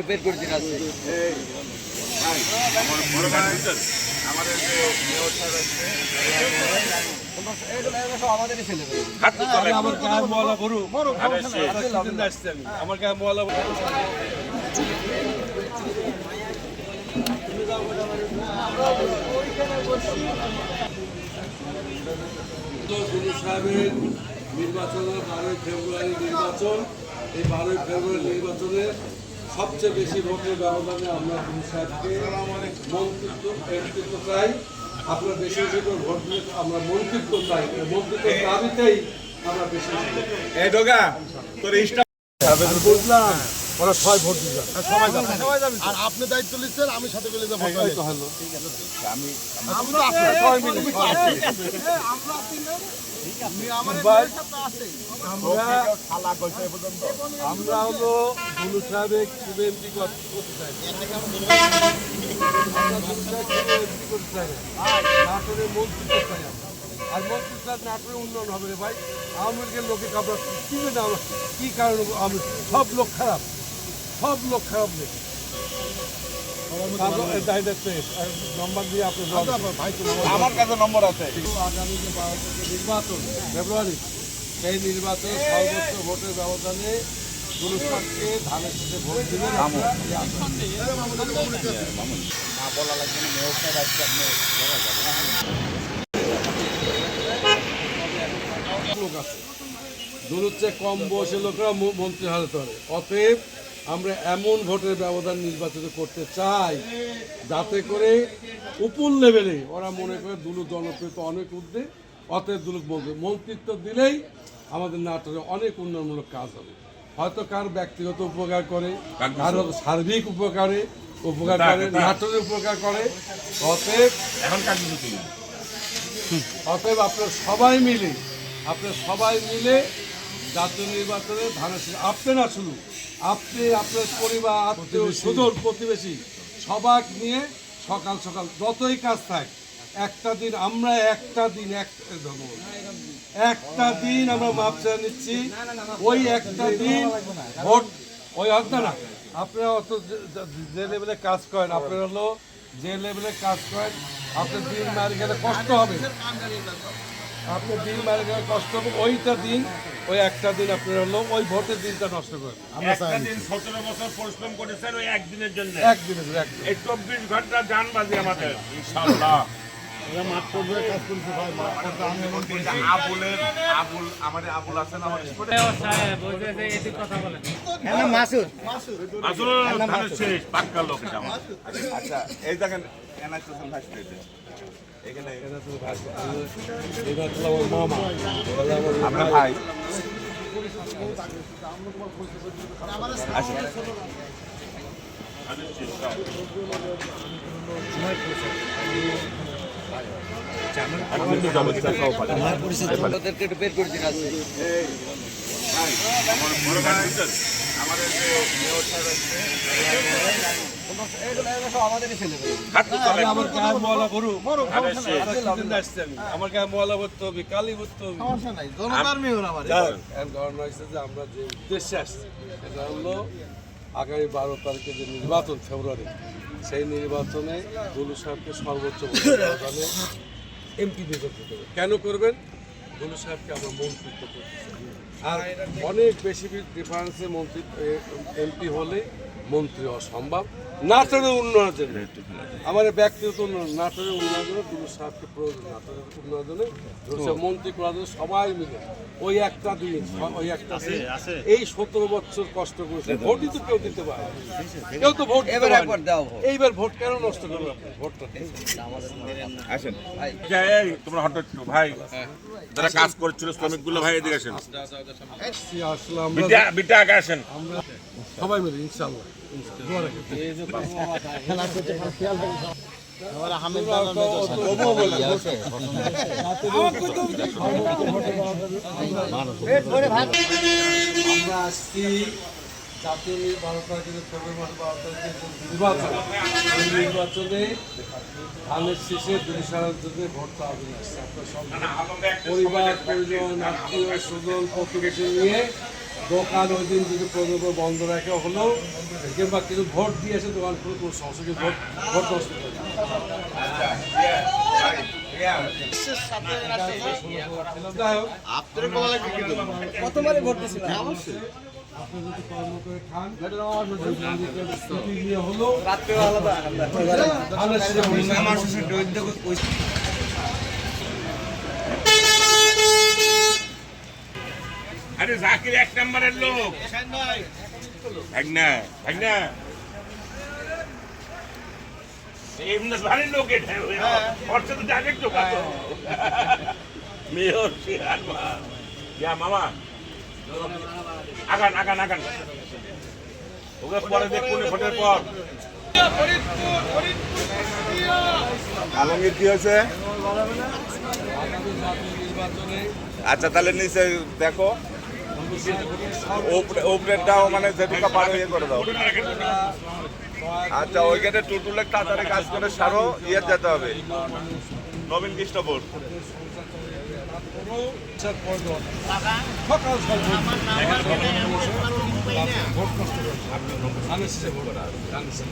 বের করে দিন আছে আমাদের ছেলে আমার গায়ে মোয়ালা গরু আমার গায়ে মোয়ালা সাহেবের নির্বাচনের 12ই ফেব্রুয়ারি নির্বাচন। এই 12ই ফেব্রুয়ারি নির্বাচনে সবচেয়ে বেশি ভোটের ব্যবধানে আমরা সাহেবকে মন্ত্রিত্ব চাই। আপনারা বেশি বেশি করে ভোট দিলে আমরা মন্ত্রিত্ব চাই, মন্ত্রিত্বের দাবিতেই আমরা বেশি বুঝলাম। ওরা সবাই ভোট দিবে, সবাই যাবে। আর আপনি দায়িত্ব নিচ্ছেন, আমি সাথে গেলে যাবো। আমরা হলো দুলু সাহেব এমপি করতে চাই, নাটোরের মন্ত্রী করতে চাই। আর মন্ত্রী চাই নাটোরের উন্নয়ন হবে রে ভাই। আওয়ামী লীগের লোকে আমরা কি না, কি কারণ সব লোক খারাপ, সব লোক খারাপ নেই। নম্বর দিয়ে আপনি আমার কাছে নম্বর আছে। আগামী যে 12 নির্বাচন ফেব্রুয়ারি, সেই নির্বাচনে সর্বোচ্চ ভোটের ব্যবধানে দুলুসাহকে ধানের সাথে ভোট দিবেন। লোক আছে দুলুর চেয়ে কম বয়সের লোকরা মন্ত্রী হতে পারে। অতএব আমরা এমন ভোটের ব্যবধান নির্বাচিত করতে চাই যাতে করে উপর লেভেলে ওরা মনে করে দুলু জনপ্রিয়তা অনেক উঠবে। অতএব দুলুক মন্ত্রিত্ব দিলেই আমাদের নাটোরে অনেক উন্নয়নমূলক কাজ হবে। হয়তো কার ব্যক্তিগত উপকার করে, কারো সার্বিক উপকার করে, নাটোরের উপকার করে। অতএব আপনারা সবাই মিলে জাতীয় নির্বাচনে ধানের আপনি না শুধু আপনি, আপনার পরিবার, আত্মীয় স্বজন, প্রতিবেশী সবাক নিয়ে সকাল সকাল যতই কাজ থাক একটা দিন আমরা মাপ চেয়ে নিচ্ছি। ওই একটা দিন ভোট ওই অর্থ না। আপনারা অত যে লেভেলে কাজ করেন, আপনারা হলো যে লেভেলে কাজ করেন, আপনার দিন মারি গেলে কষ্ট হবে, আপনার দিন মারি গেলে কষ্ট হবে। ওইটা দিন, ওই একটা দিন আপনার হলো ওই ভোটের দিনটা নষ্ট করেন। 17 বছর পরিশ্রম করেছেন ওই একদিনের জন্য, একদিনের এই 24 ঘন্টা জানবাজি আমাদের ইনশাআল্লাহ। আচ্ছা এই দেখেন আপনার ভাই বের করে দিন আছে আমাদের ছেলে আমার গায়ে মোয়ালা গরু আমার গায়ে মোয়ালা ভরতে হবে, কালি ভরতে হবে। আমরা যে উদ্দেশ্যে আসছি সেটা হলো আগামী 12 তারিখে যে নির্বাচন ফেব্রুয়ারি, সেই নির্বাচনে দুলু সাহেবকে সর্বোচ্চ এমপি নির্বাচিত করবে। কেন করবেন? দুলু সাহেবকে আমরা মন্ত্রিত্ব করতে চাই। আর অনেক বেশি ডিফারেন্সে এমপি হলে মন্ত্রী হওয়া সম্ভব। নাটোরের উন্নয়নের জন্য, আমাদের ব্যক্তিগত উন্নয়ন, নাটোরের উন্নয়নের জন্য দুলু সাহেবকে প্রয়োজন। নাটোরের উন্নয়নের জন্য দুলু সাহেব মন্ত্রী করার জন্য সবাই মিলে ওই একটা দিন এই 17 বছর কষ্ট করেছে। ভোটই তো কেউ দিতে পারে, কেউ তো ভোট এইবার ভোট কেন নষ্ট করবে? ভোটটা আসেন তোমরা হঠাৎ ভাই যারা কাজ করছিল শ্রমিকগুলো ভাই এদিকে আসেন, বিটা আগে আসেন। আমরা সবাই মিলে ইনশাআল্লাহ আমরা আসছি জাতীয় 12 তারিখে ফেব্রুয়ারি মাসে 12 তারিখে নির্বাচন, এই নির্বাচনে ধানের শেষে দুলিশালের জন্য ভোটটা আগে আসছে। আপনার সব পরিবার, পরিজন, আত্মীয় স্বজন, প্রতিবেশী নিয়ে দোকান ওই দিন যদি প্রকল্প বন্ধ রাখা হলো কিংবা কিছু ভোট দিয়েছে দোকান খুলে কোনো সমস্যা নেই, ভোট ভোট নষ্ট করে দিই। যাই হোক, কতবারই ভোট দিয়েছিলেন অবশ্যই আপনি যদি কর্ম করে খান ছুটি নিয়ে হলো রাত্রে আলাদা ধানের শীষে ভোট দিন। আমার শ্বশুর দৈর্ঘ্য আরে জাকির এক নম্বরের লোক ভাগনা ভাগনা এমনি ভারী লোক এটা ওর সাথে ডাইরেক্ট লোক আছে মেয়র শিহান ইয়া মামা আগান আগান আগান ওকে পরে দেখুন ভোটের পর আলমগীর কি হয়েছে? নির্বাচনে আচ্ছা তাহলে নিচে দেখো ওপরেরটাও মানে যেটুকু পারো ইয়ে করে দাও। আচ্ছা ওইখানে টুটুলে তাড়াতাড়ি কাজ করে সারো ইয়ে যেতে হবে নবীন কৃষ্ণপুর। সকাল ভোট নষ্ট করে ধানের শীষে ভোট ধানের শীষে